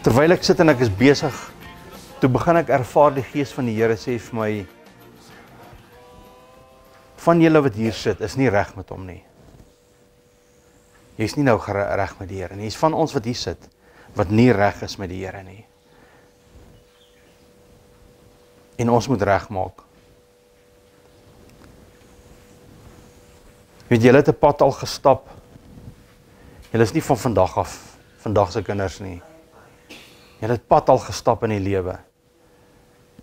Terwyl ek sit en ek is besig, toe begin ek ervaar die Gees van die Here sê vir my, van julle wat hier sit, is nie reg met hom nie. Jy is nie nou reg met die Here nie. Jy is van ons wat hier sit, wat nie reg is met die Here nie. En ons moet reg maak. Weet julle het 'n pad al gestap. Julle is nie van vandag af, vandag se kinders nie. Julle het pad al gestap in die lewe.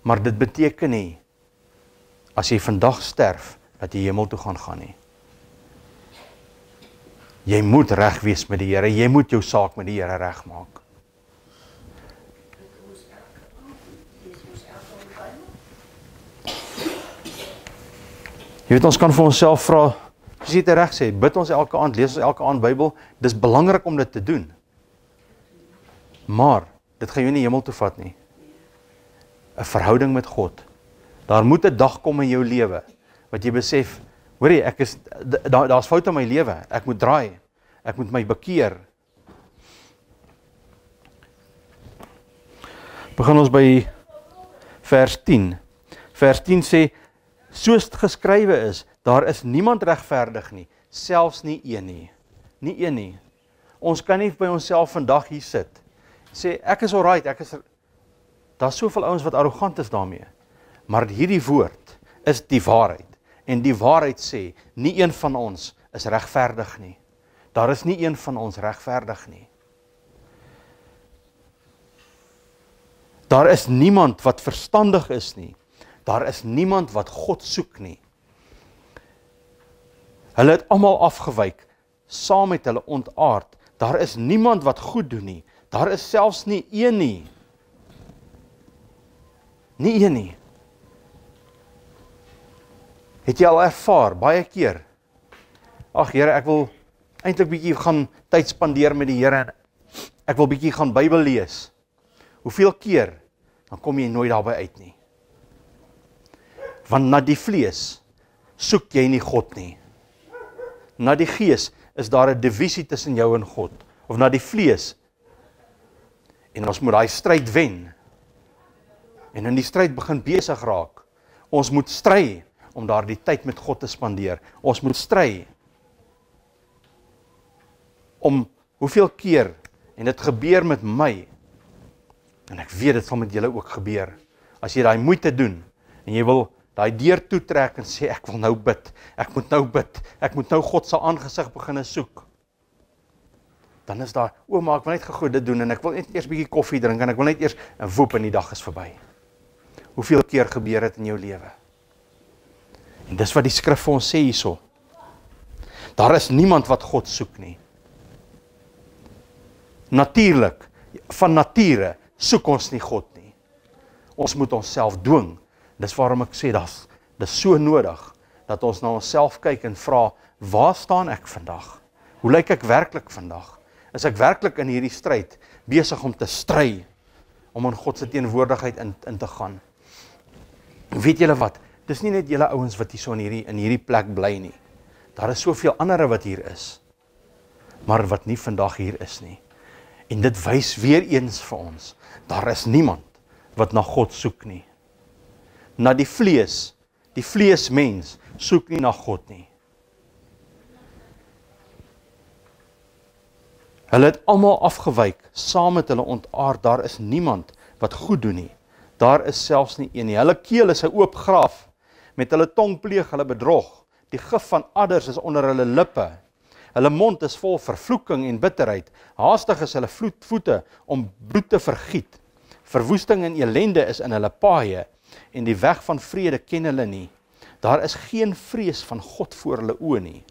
Maar dit beteken nie, as jy vandag sterf, dat jy hemel toe gaan nie. Jy moet reg wees met die Here, jy moet jou saak met die Here reg maak. Jy weet, ons kan vir onsself vra, soos jy dit reg sê, bid ons elke aand, lees ons elke aand Bybel, dis belangrik om dit te doen. Maar, dit gaan jou nie hemel toe vat nie. 'n Verhouding met God. Daar moet 'n dag kom in jou lewe, wat jy besef, hoorie, daar's foute in my lewe, ek moet draai, ek moet my bekeer. Begin ons by vers 10. Vers 10 sê, soos geskrywe is, daar is niemand regverdig nie, selfs nie een nie. Nie een nie. Ons kan nie by onsself vandag hier sit, sê, ek is alright, daar's soveel ouens wat arrogant is daarmee, maar hierdie woord is die waarheid. En die waarheid sê, nie een van ons is regverdig nie. Daar is nie een van ons regverdig nie. Daar is niemand wat verstandig is nie. Daar is niemand wat God soek nie. Hulle het almal afgewyk, saam met hulle ontaard. Daar is niemand wat goed doen nie. Daar is selfs nie een nie. Nie een nie. Het jy al ervaar, baie keer, ag Here, ek wil eintlik bietjie gaan tyd spandeer met die Here, ek wil bietjie gaan Bybel lees. Hoeveel keer, dan kom jy nooit daarby uit nie. Want na die vlees soek jy nie God nie. Na die gees is daar 'n divisie tussen jou en God, of na die vlees, en ons moet daai stryd wen, en in die stryd begin besig raak. Ons moet stry, om daar die tyd met God te spandeer. Ons moet stry, om hoeveel keer, en dit gebeur met my, en ek weet dit sal met julle ook gebeur, as jy daai moeite doen, en jy wil daai deur toetrek en sê, ek wil nou bid, ek moet nou bid, ek moet nou God se aangesig begin soek, dan is daar, maar ek wil net gou dit doen, en ek wil net eers bietjie koffie drink, en ek wil net eers, en woep, en die dag is verby. Hoeveel keer gebeur dit in jou lewe? En dis wat die skrif vir ons sê hierso. Daar is niemand wat God soek nie. Natuurlik, van nature, soek ons nie God nie. Ons moet onsself dwing. Dis waarom ek sê, dis so nodig, dat ons na onsself kyk en vra, waar staan ek vandag? Hoe lyk ek werklik vandag? Is ek werklik in hierdie stryd, besig om te stry, om in God se teenwoordigheid in te gaan? Weet julle wat? Dis nie net julle ouens wat hier so in hierdie plek bly nie. Daar is soveel andere wat hier is, maar wat nie vandag hier is nie. En dit wys weer eens vir ons, daar is niemand wat na God soek nie. Na die vleesmens soek nie na God nie. Hulle het almal afgewyk, saam met hulle ontaard, daar is niemand wat goed doen nie. Daar is selfs nie een nie. Hulle keel is 'n oop graf, met hulle tong pleeg hulle bedrog. Die gif van adders is onder hulle lippe. Hulle mond is vol vervloeking en bitterheid. Haastig is hulle voete om bloed te vergiet. Verwoesting en elende is in hulle paaie, en die weg van vrede ken hulle nie. Daar is geen vrees van God voor hulle oë nie.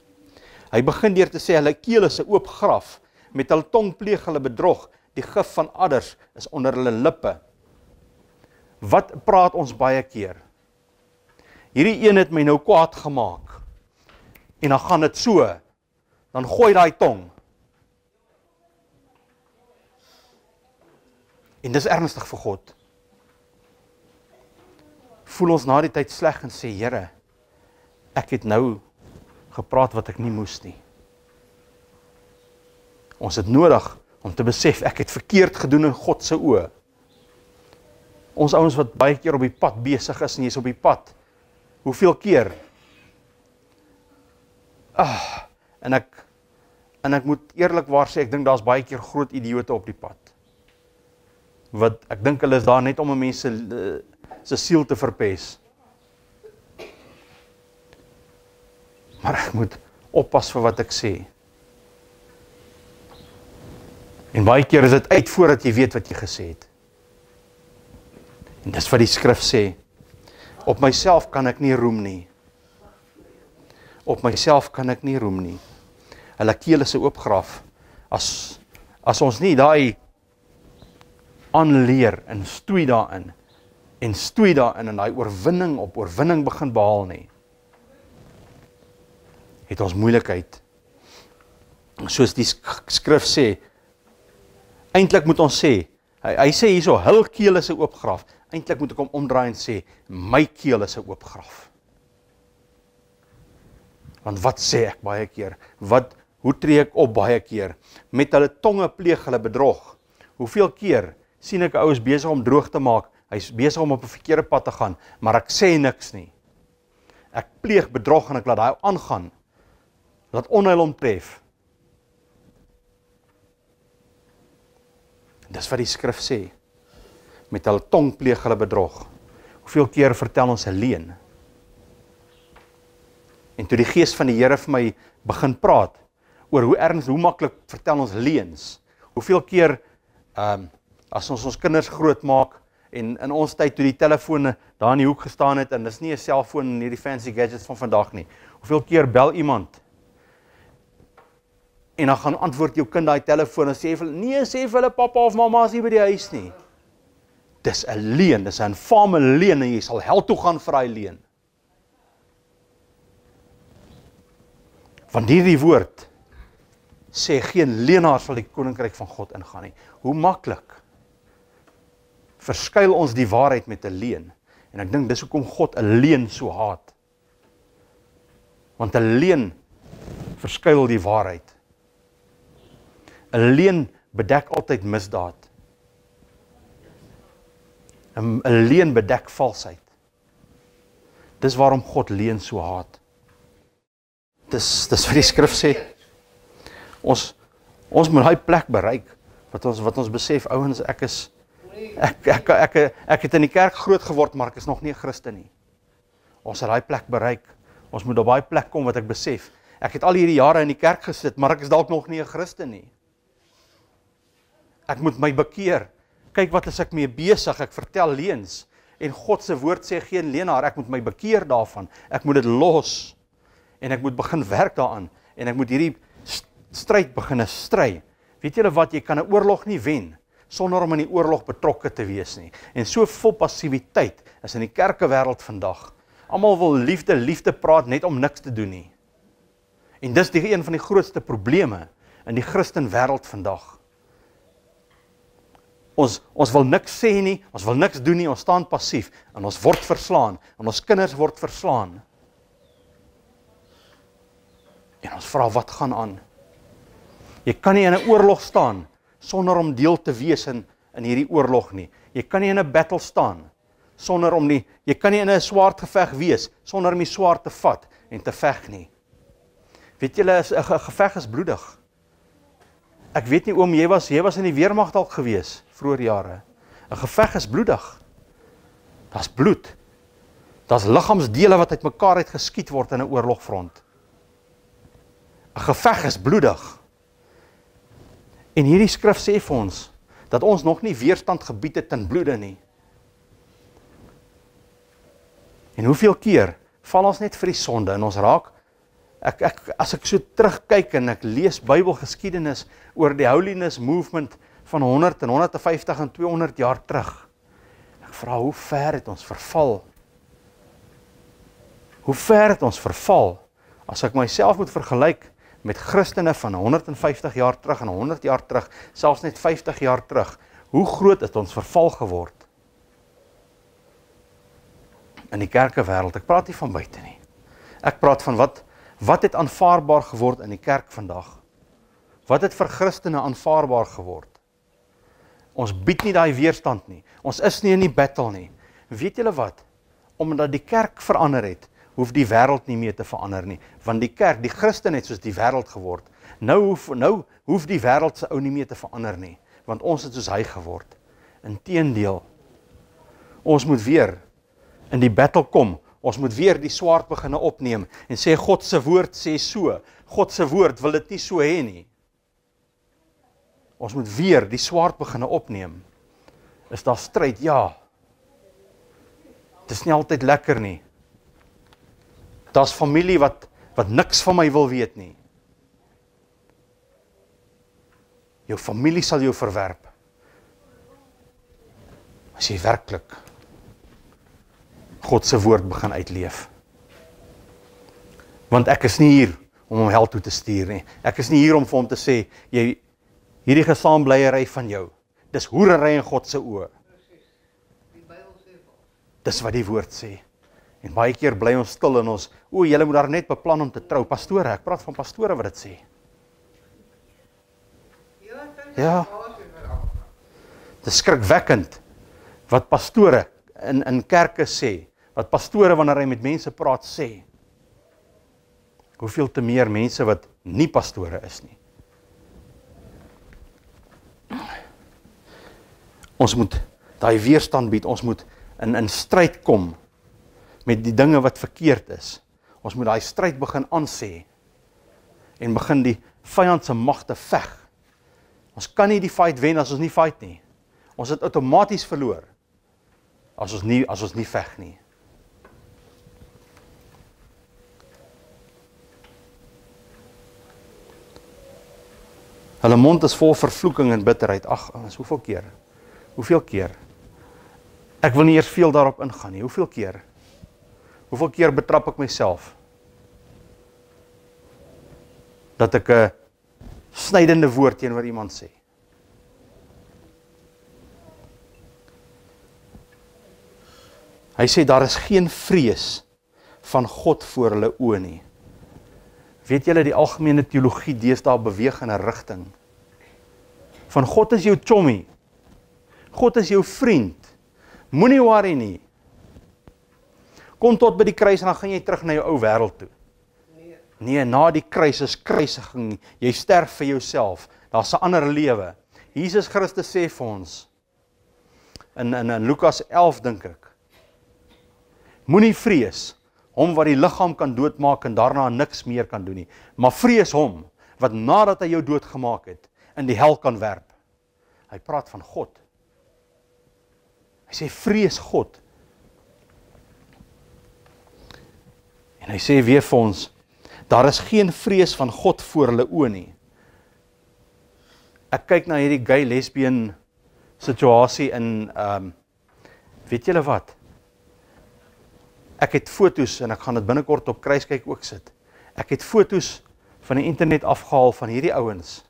Hy begin deur te sê, hulle keel is 'n oop graf, met hulle tong pleeg hulle bedrog. Die gif van adders is onder hulle lippe. Wat praat ons baie keer? Hierdie een het my nou kwaad gemaak, en dan gaan dit so, dan gooi daai tong. En dis ernstig vir God. Voel ons na die tyd sleg en sê, Here, ek het nou gepraat wat ek nie moes nie. Ons het nodig Om te besef, ek het verkeerd gedoen in God se oë. Ons ouens wat baie keer op die pad besig is, en jy is op die pad. Hoeveel keer? En ek moet eerlikwaar sê, ek dink daar's baie keer groot idiote op die pad. Wat ek dink hulle is daar net om 'n mens se siel te verpes. Maar ek moet oppas vir wat ek sê. En baie keer is dit uit voordat jy weet wat jy gesê het. En dis wat die skrif sê. Op myself kan ek nie roem nie. Op myself kan ek nie roem nie. Hulle keel is oopgraaf. As ons nie daai aanleer en stoei daarin en daai oorwinning op oorwinning begin behaal nie, het ons moeilikheid. Soos die skrif sê, eintlik moet ons sê, hy sê hierso, hul keel is 'n oopgraaf. Eintlik moet ek hom omdraai en sê, my keel is 'n oopgraaf. Want wat sê ek baie keer? Hoe tree ek op baie keer? Met hulle tonge pleeg hulle bedrog. Hoeveel keer sien ek 'n ou is besig om droog te maak, hy's besig om op 'n verkeerde pad te gaan, maar ek sê niks nie. Ek pleeg bedrog en ek laat daai aangaan. Laat onheil hom tref. Dis wat die skrif sê. Met hulle tong pleeg hulle bedrog. Hoeveel keer vertel ons 'n leuen? En toe die gees van die Here vir my begin praat oor hoe maklik vertel ons leuns. Hoeveel keer as ons kinders groot maak en in ons tyd toe die telefone daar in die hoek gestaan het en dis nie 'n selfoon en hierdie fancy gadgets van vandag nie. Hoeveel keer bel iemand en dan gaan antwoord jou kind daai telefoon en sê vir hulle, nee, sê vir hulle pappa of mamma is nie by die huis nie. Dis 'n leuen, dis 'n infame leuen en jy sal hel toe gaan vir daai leuen. Want hierdie woord sê geen leenaar sal die koninkryk van God ingaan nie. Hoe maklik verskuil ons die waarheid met 'n leuen. En ek dink dis hoekom God 'n leuen so haat. Want 'n leuen verskuil die waarheid. 'n Leuen bedek altyd misdaad. 'n Leuen bedek valsheid. Dis waarom God leuen so haat. Dis wat die skrif sê. Ons moet daai plek bereik wat ons besef, ouens, ek het in die kerk groot geword, maar ek is nog nie 'n Christen nie. Ons het daai plek bereik. Ons moet op daai plek kom wat ek besef. Ek het al hierdie jare in die kerk gesit, maar ek is dalk nog nie 'n Christen nie. Ek moet my bekeer. Kyk wat is ek mee besig, ek vertel leuns. En God se woord sê geen leenaar, ek moet my bekeer daarvan. Ek moet dit los. En ek moet begin werk daaraan. En ek moet hierdie stryd begin stry. Weet julle wat, jy kan 'n oorlog nie wen sonder om in die oorlog betrokke te wees nie. En so vol passiwiteit is in die kerkewêreld vandag. Almal wil liefde praat net om niks te doen nie. En dis een van die grootste probleme in die Christen wêreld vandag. Ons wil niks sê nie, ons wil niks doen nie, ons staan passief en ons word verslaan en ons kinders word verslaan. En ons vra, wat gaan aan? Jy kan nie in 'n oorlog staan sonder om deel te wees in hierdie oorlog nie. Jy kan nie in 'n battle staan sonder om nie, jy kan nie in 'n swaardgeveg wees sonder om die swaard te vat en te veg nie. Weet julle, 'n geveg is bloedig. Ek weet nie oom, jy was in die weermag dalk gewees vroeër jare. 'n Geveg is bloedig. Daar's bloed. Daar's liggaamsdele wat uitmekaar uitgeskiet word in 'n oorlogfront. 'n Geveg is bloedig. En hierdie skrif sê vir ons dat ons nog nie weerstand gebied het ten bloede nie. En hoeveel keer val ons net vir die sonde en ons raak, as ek so terugkyk en ek lees Bybelgeskiedenis oor die holiness movement van 100 en 150 en 200 jaar terug. Ek vra, hoe ver het ons verval? Hoe ver het ons verval? As ek myself moet vergelyk met Christene van 150 jaar terug en 100 jaar terug, selfs net 50 jaar terug, hoe groot het ons verval geword? In die kerkewêreld, ek praat nie van buite nie. Ek praat van wat het aanvaarbaar geword in die kerk vandag? Wat het vir Christene aanvaarbaar geword? Ons bied nie daai weerstand nie. Ons is nie in die battle nie. Weet julle wat? Omdat die kerk verander het, hoef die wêreld nie meer te verander nie. Want die kerk, die Christen het soos die wêreld geword. Nou hoef die wêreld se ou nie meer te verander nie. Want ons het soos hy geword. Inteendeel, ons moet weer in die battle kom. Ons moet weer die swaard beginne opneem en sê God se woord sê so. God se woord wil dit nie so hê nie. Ons moet weer die swaard beginne opneem. Is daar stryd? Ja. Dit is nie altyd lekker nie. Daar's familie wat niks van my wil weet nie. Jou familie sal jou verwerp. As jy werklik God se woord begin uitleef. Want ek is nie hier om hom hel toe te stuur nie. Ek is nie hier om vir hom te sê, hierdie gesaambleiery van jou, dis hoerery in God se oë. Dis wat die woord sê. En baie keer bly ons stil in ons, julle moet daar net beplan om te trou. Pastore, ek praat van pastore wat dit sê. Ja. Dit is skrikwekkend wat pastore in kerke sê, wat pastore wanneer hy met mense praat sê. Hoeveel te meer mense wat nie pastore is nie. Ons moet daai weerstand bied, ons moet in stryd kom met die dinge wat verkeerd is. Ons moet daai stryd begin aansê en begin die vyand se magte veg. Ons kan nie die fight wen as ons nie fight nie. Ons het outomaties verloor as ons nie veg nie. Hulle mond is vol vervloeking en bitterheid. Ag, hoeveel keer? Hoeveel keer? Ek wil nie eers veel daarop ingaan nie. Hoeveel keer? Hoeveel keer betrap ek myself dat ek 'n snydende woord teenoor iemand sê? Hy sê daar is geen vrees van God voor hulle oë nie. Weet julle, die algemene teologie deesdae beweeg in 'n rigting van God is jou chommy. God is jou vriend. Moenie worry nie. Kom tot by die kruis en dan gaan jy terug na jou ou wêreld toe. Nee, na die kruis is kruisiging. Jy sterf vir jouself. Daar's 'n ander lewe. Jesus Christus sê vir ons in Lukas 11 dink ek. Moenie vrees hom wat die liggaam kan doodmaak en daarna niks meer kan doen nie. Maar vrees hom wat nadat hy jou doodgemaak het in die hel kan werp. Hy praat van God. Hy sê vrees God. En hy sê weer vir ons, daar is geen vrees van God voor hulle oë nie. Ek kyk na hierdie gay lesbian situasie in weet julle wat? Ek het foto's en ek gaan dit binnekort op Kruiskyk ook sit. Ek het foto's van die internet afgehaal van hierdie ouens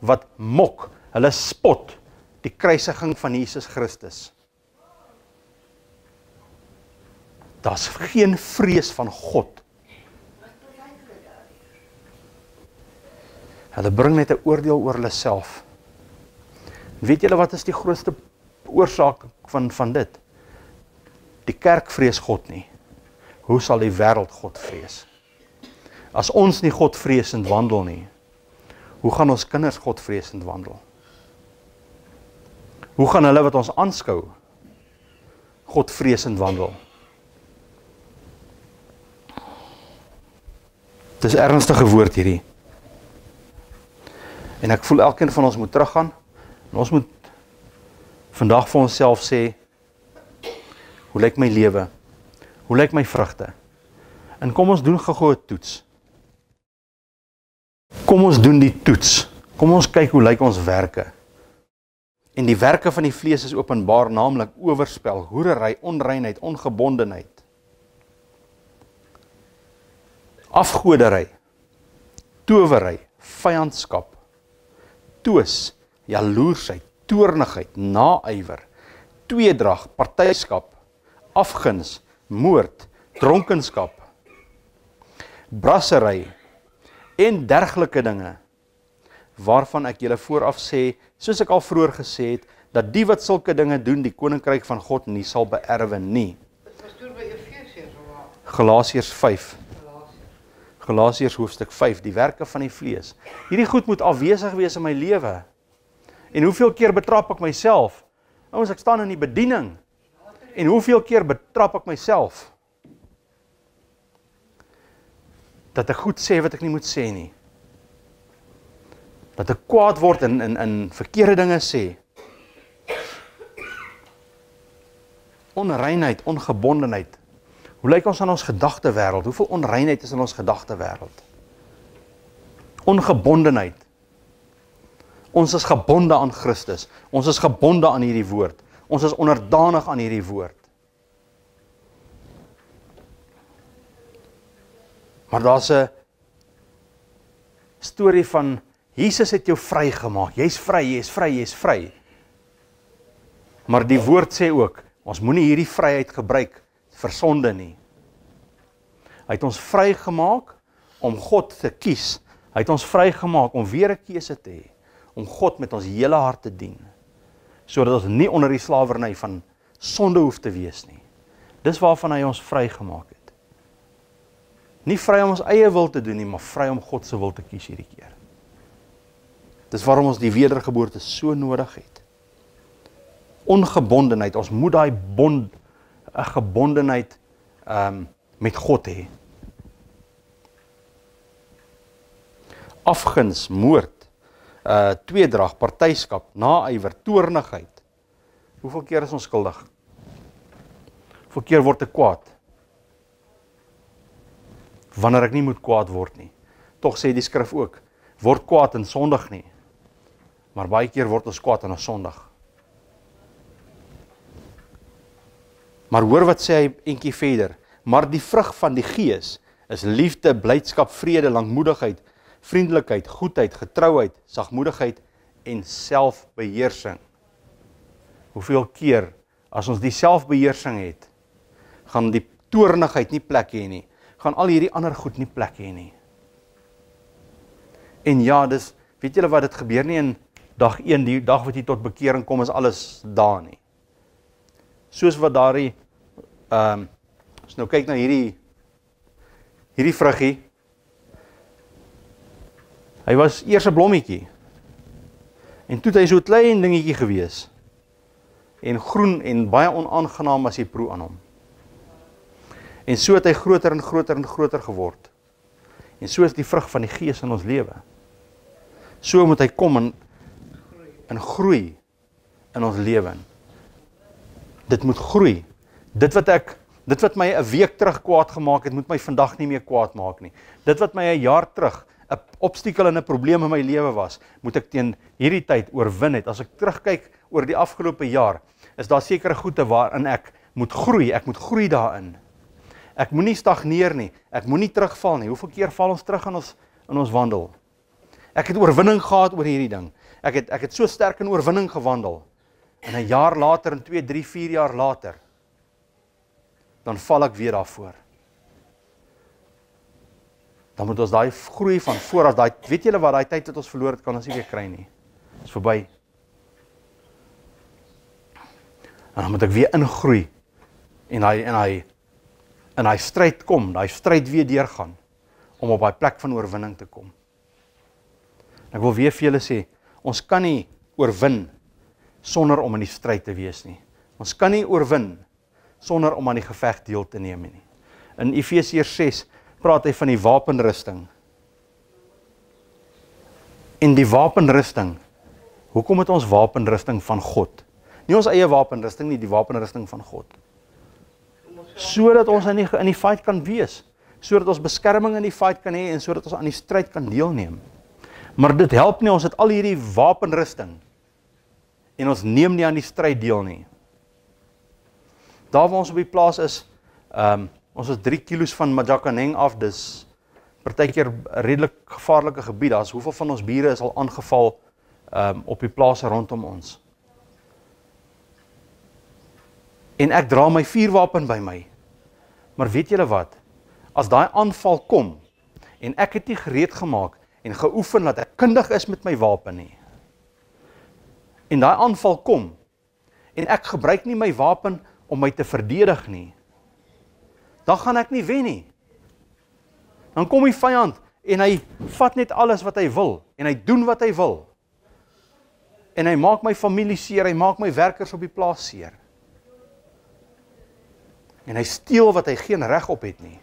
wat mok, hulle spot die kruisiging van Jesus Christus. Daar's geen vrees van God. Hulle bring net 'n oordeel oor hulle self. Weet julle wat is die grootste oorsaak van dit? Die kerk vrees God nie. Hoe sal die wêreld God vrees? As ons nie God vreesend wandel nie, hoe gaan ons kinders God vreesend wandel? Hoe gaan hulle wat ons aanskou God vreesend wandel? Dis 'n ernstige woord hierdie. En ek voel elkeen van ons moet teruggaan en ons moet vandag vir onsself sê, hoe lyk my lewe? Hoe lyk my vrugte? En kom ons doen gou 'n toets. Kom ons doen die toets. Kom ons kyk hoe lyk ons werke. En die werke van die vlees is openbaar, naamlik oorspel, hoerery, onreinheid, ongebondenheid, afgodery, towery, vyandskap, twis, jaloersheid, toornigheid, naaiwer, tweedrag, partyskap, afguns, moord, dronkenskap, brassery en dergelike dinge. waarvan ek julle vooraf sê, soos ek al vroeër gesê het, dat die wat sulke dinge doen, die koninkryk van God nie sal beerwe nie. Dit was toen by Efesiërs of waar? Galasiërs 5. Galasiërs hoofstuk 5, die werke van die vlees. Hierdie goed moet afwesig wees in my lewe. En hoeveel keer betrap ek myself? Ouens, ek staan in die bediening. En hoeveel keer betrap ek myself? Dat ek goed sê wat ek nie moet sê nie. Dat ek kwaad word en verkeerde dinge sê. Onreinheid, ongebondenheid. Hoe lyk ons aan ons gedagtewêreld? Hoeveel onreinheid is in ons gedagtewêreld? Ongebondenheid. Ons is gebonde aan Christus. Ons is gebonde aan hierdie woord. Ons is onderdanig aan hierdie woord. Maar daar's 'n storie van Jesus het jou vrygemaak. Jy's vry, jy's vry, jy's vry. Maar die woord sê ook, ons moenie hierdie vryheid gebruik vir sonde nie. Hy het ons vrygemaak om God te kies. Hy het ons vrygemaak om weer 'n keuse te hê, om God met ons hele hart te dien, sodat ons nie onder die slawerny van sonde hoef te wees nie. Dis waarvan hy ons vrygemaak het. Nie vry om ons eie wil te doen nie, maar vry om God se wil te kies hierdie keer. Dis waarom ons die wedergeboorte so nodig het. Ongebondenheid, ons moet daai bond, 'n gebondenheid met God hê. Afguns, moord, tweedrag, partyskap, naaiwer, toornigheid. Hoeveel keer is ons skuldig? Hoeveel keer word ek kwaad? Wanneer ek nie moet kwaad word nie. Tog sê die skrif ook, word kwaad en sondig nie. Maar baie keer word ons kwaad en ons sondig. Maar hoor wat sê hy eentjie verder. Maar die vrug van die Gees is liefde, blydskap, vrede, lankmoedigheid, vriendelikheid, goedheid, getrouheid, sagmoedigheid en selfbeheersing. Hoeveel keer as ons die selfbeheersing het, gaan die toornigheid nie plek hê nie. Gaan al hierdie ander goed nie plek hê nie. En ja, dis, weet julle wat, dit gebeur nie in dag 1, die dag wat jy tot bekering kom, is alles daar nie. Soos wat daardie, as nou kyk na hierdie vruggie, hy was eers 'n blommetjie, en toe het hy so 'n klein dingetjie gewees, en groen en baie onaangenaam as jy proe aan hom. En so het hy groter en groter en groter geword. En so is die vrug van die Gees in ons lewe. So moet hy kom en groei in ons lewe. Dit moet groei. Dit wat my 'n week terug kwaad gemaak het, moet my vandag nie meer kwaad maak nie. Dit wat my 'n jaar terug 'n obstakel en 'n probleem in my lewe was, moet ek teen hierdie tyd oorwin het. As ek terugkyk oor die afgelope jaar, is daar sekere goede waarin ek moet groei daarin. Ek moenie stagneer nie, ek moenie terugval nie. Hoeveel keer val ons terug in ons wandel? Ek het oorwinning gehad oor hierdie ding. Ek het so sterk in oorwinning gewandel. En 'n jaar later, en 2, 3, 4 jaar later, dan val ek weer daarvoor. Dan moet ons daai groei van vooraf, weet julle wat, daai tyd wat ons verloor het, kan ons nie weer kry nie. Dit is verby. En dan moet ek weer ingroei, en hy stryd kom, daai stryd weer deurgaan, om op daai plek van oorwinning te kom. En ek wil weer vir julle sê, ons kan nie oorwin sonder om in die stryd te wees nie. Ons kan nie oorwin sonder om aan die geveg deel te neem nie. In Efesiërs 6 praat hy van die wapenrusting. En die wapenrusting, hoekom het ons wapenrusting van God? Nie ons eie wapenrusting nie, die wapenrusting van God. Sodat ons in die fight kan wees, sodat ons beskerming in die fight kan hê, en sodat ons aan die stryd kan deelneem. Maar dit help nie, ons het al hierdie wapenrusting, en ons neem nie aan die stryd deel nie. Daar waar ons op die plaas is, ons is 3 kilos van Majakaneng af, dis partykeer 'n redelik gevaarlike gebied. Daar's hoeveel van ons bure is al aangeval op die plase rondom ons. En ek dra my vuurwapen by my. Maar weet julle wat? As daai aanval kom, en ek het nie gereed gemaak, en geoefen dat ek kundig is met my wapen nie. En daai aanval kom, en ek gebruik nie my wapen om my te verdedig nie, dan gaan ek nie wen nie. Dan kom die vyand, en hy vat net alles wat hy wil, en hy doen wat hy wil. En hy maak my familie seer, hy maak my werkers op die plaas seer. En hy steel wat hy geen reg op het nie.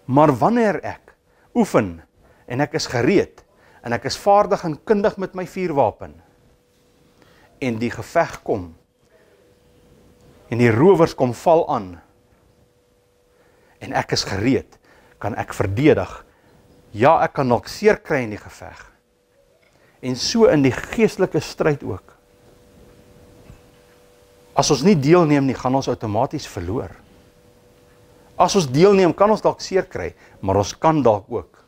Maar wanneer ek oefen, en ek is gereed, en ek is vaardig en kundig met my vuurwapen, en die geveg kom, en die rowers kom val aan, en ek is gereed, kan ek verdedig. Ja, ek kan nog seer kry in die geveg. En so in die geestelike stryd ook. As ons nie deelneem nie, gaan ons outomaties verloor. As ons deelneem, kan ons dalk seer kry, maar ons kan dalk ook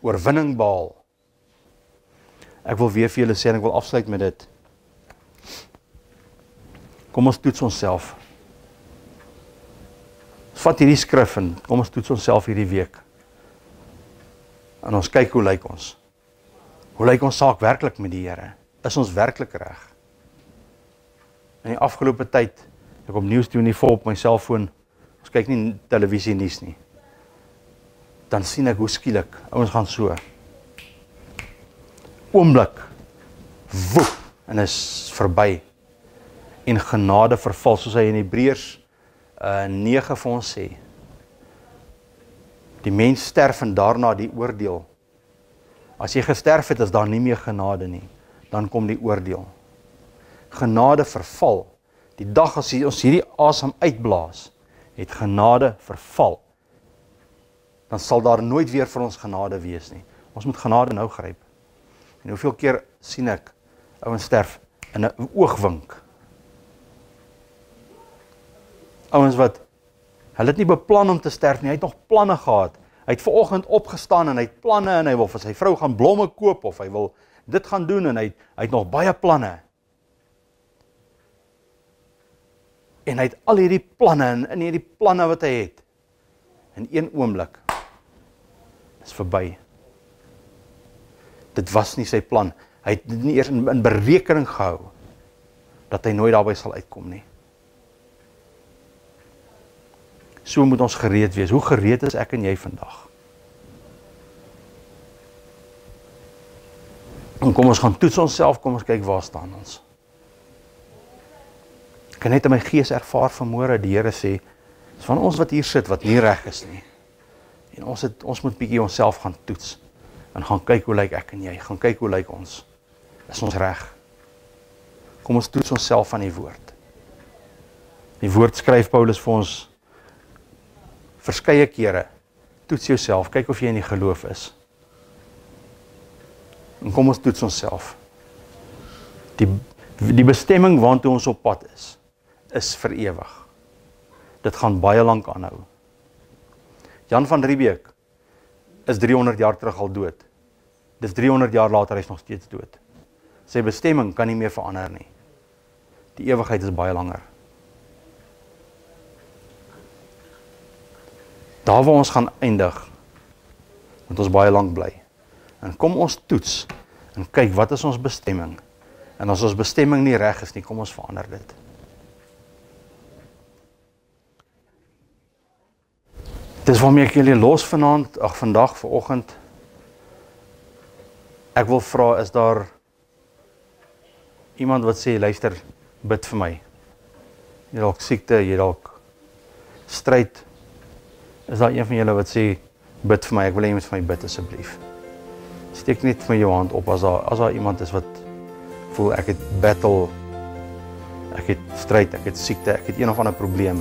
oorwinning behaal. Ek wil weer vir julle sê, en ek wil afsluit met dit. Kom ons toets onsself. Vat hierdie skrif en kom ons toets onsself hierdie week. En ons kyk hoe lyk ons. Hoe lyk ons saak werklik met die Here? Is ons werklik reg? In die afgelope tyd, ek op nuus doen nie vol op my selfoon, ons kyk nie televisie nuus nie. Dan sien ek hoe skielik, ouens gaan so. Oomblik, woep, en is verby. En genade verval, soos hy in Hebreërs 9 vir ons sê. Die mens sterf en daarna die oordeel. As jy gesterf het, is daar nie meer genade nie. Dan kom die oordeel. Genade verval. Die dag as ons hierdie asem uitblaas, het genade verval. Dan sal daar nooit weer vir ons genade wees nie. Ons moet genade nou gryp. En hoeveel keer sien ek ouens sterf in 'n oogwink. Ouens wat, hulle het nie beplan om te sterf nie, hy het nog planne gehad. Hy het vanoggend opgestaan en hy het planne en hy wil vir sy vrou gaan blomme koop of hy wil dit gaan doen en hy het nog baie planne. En hy het al hierdie planne en in hierdie planne wat hy het, in een oomblik, is verby. Dit was nie sy plan. Hy het dit nie eers in berekening gehou, dat hy nooit daarby sal uitkom nie. So moet ons gereed wees. Hoe gereed is ek en jy vandag? En kom ons gaan toets onsself, kom ons kyk waar staan ons. Ek kan net in my gees ervaar vanmôre, die Here sê, is van ons wat hier sit, wat nie reg is nie. En ons moet bietjie onsself gaan toets, en gaan kyk hoe lyk ek en jy, gaan kyk hoe lyk ons. Is ons reg? Kom ons toets onsself aan die woord. Die woord skryf Paulus vir ons, verskeie kere, toets jouself, kyk of jy in die geloof is. En kom ons toets onsself. Die bestemming waartoe ons op pad is vir ewig. Dit gaan baie lank aanhou. Jan van Riebeeck is 300 jaar terug al dood. Dis 300 jaar later, hy is nog steeds dood. Sy bestemming kan nie meer verander nie. Die ewigheid is baie langer. Daar waar ons gaan eindig, moet ons baie lank bly. En kom ons toets, en kyk, wat is ons bestemming? En as ons bestemming nie reg is nie, kom ons verander dit. Dis waarmee ek julle los vandag, vanoggend. Ek wil vra, is daar iemand wat sê, luister, bid vir my. Jy dalk siekte, jy dalk stryd. Is daar een van julle wat sê, bid vir my, ek wil hê jy moet vir my bid asseblief. Steek net vir my jou hand op, as daar iemand is wat voel, ek het battle, ek het stryd, ek het siekte, ek het een of ander probleem.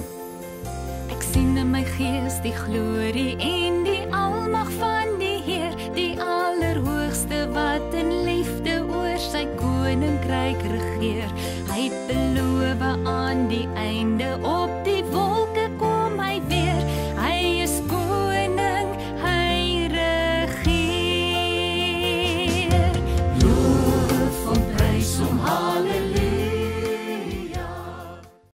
Ek sien in my gees die glorie en die almag van die Heer, die Allerhoogste wat in liefde oor sy koninkryk regeer. Hy het beloof aan die einde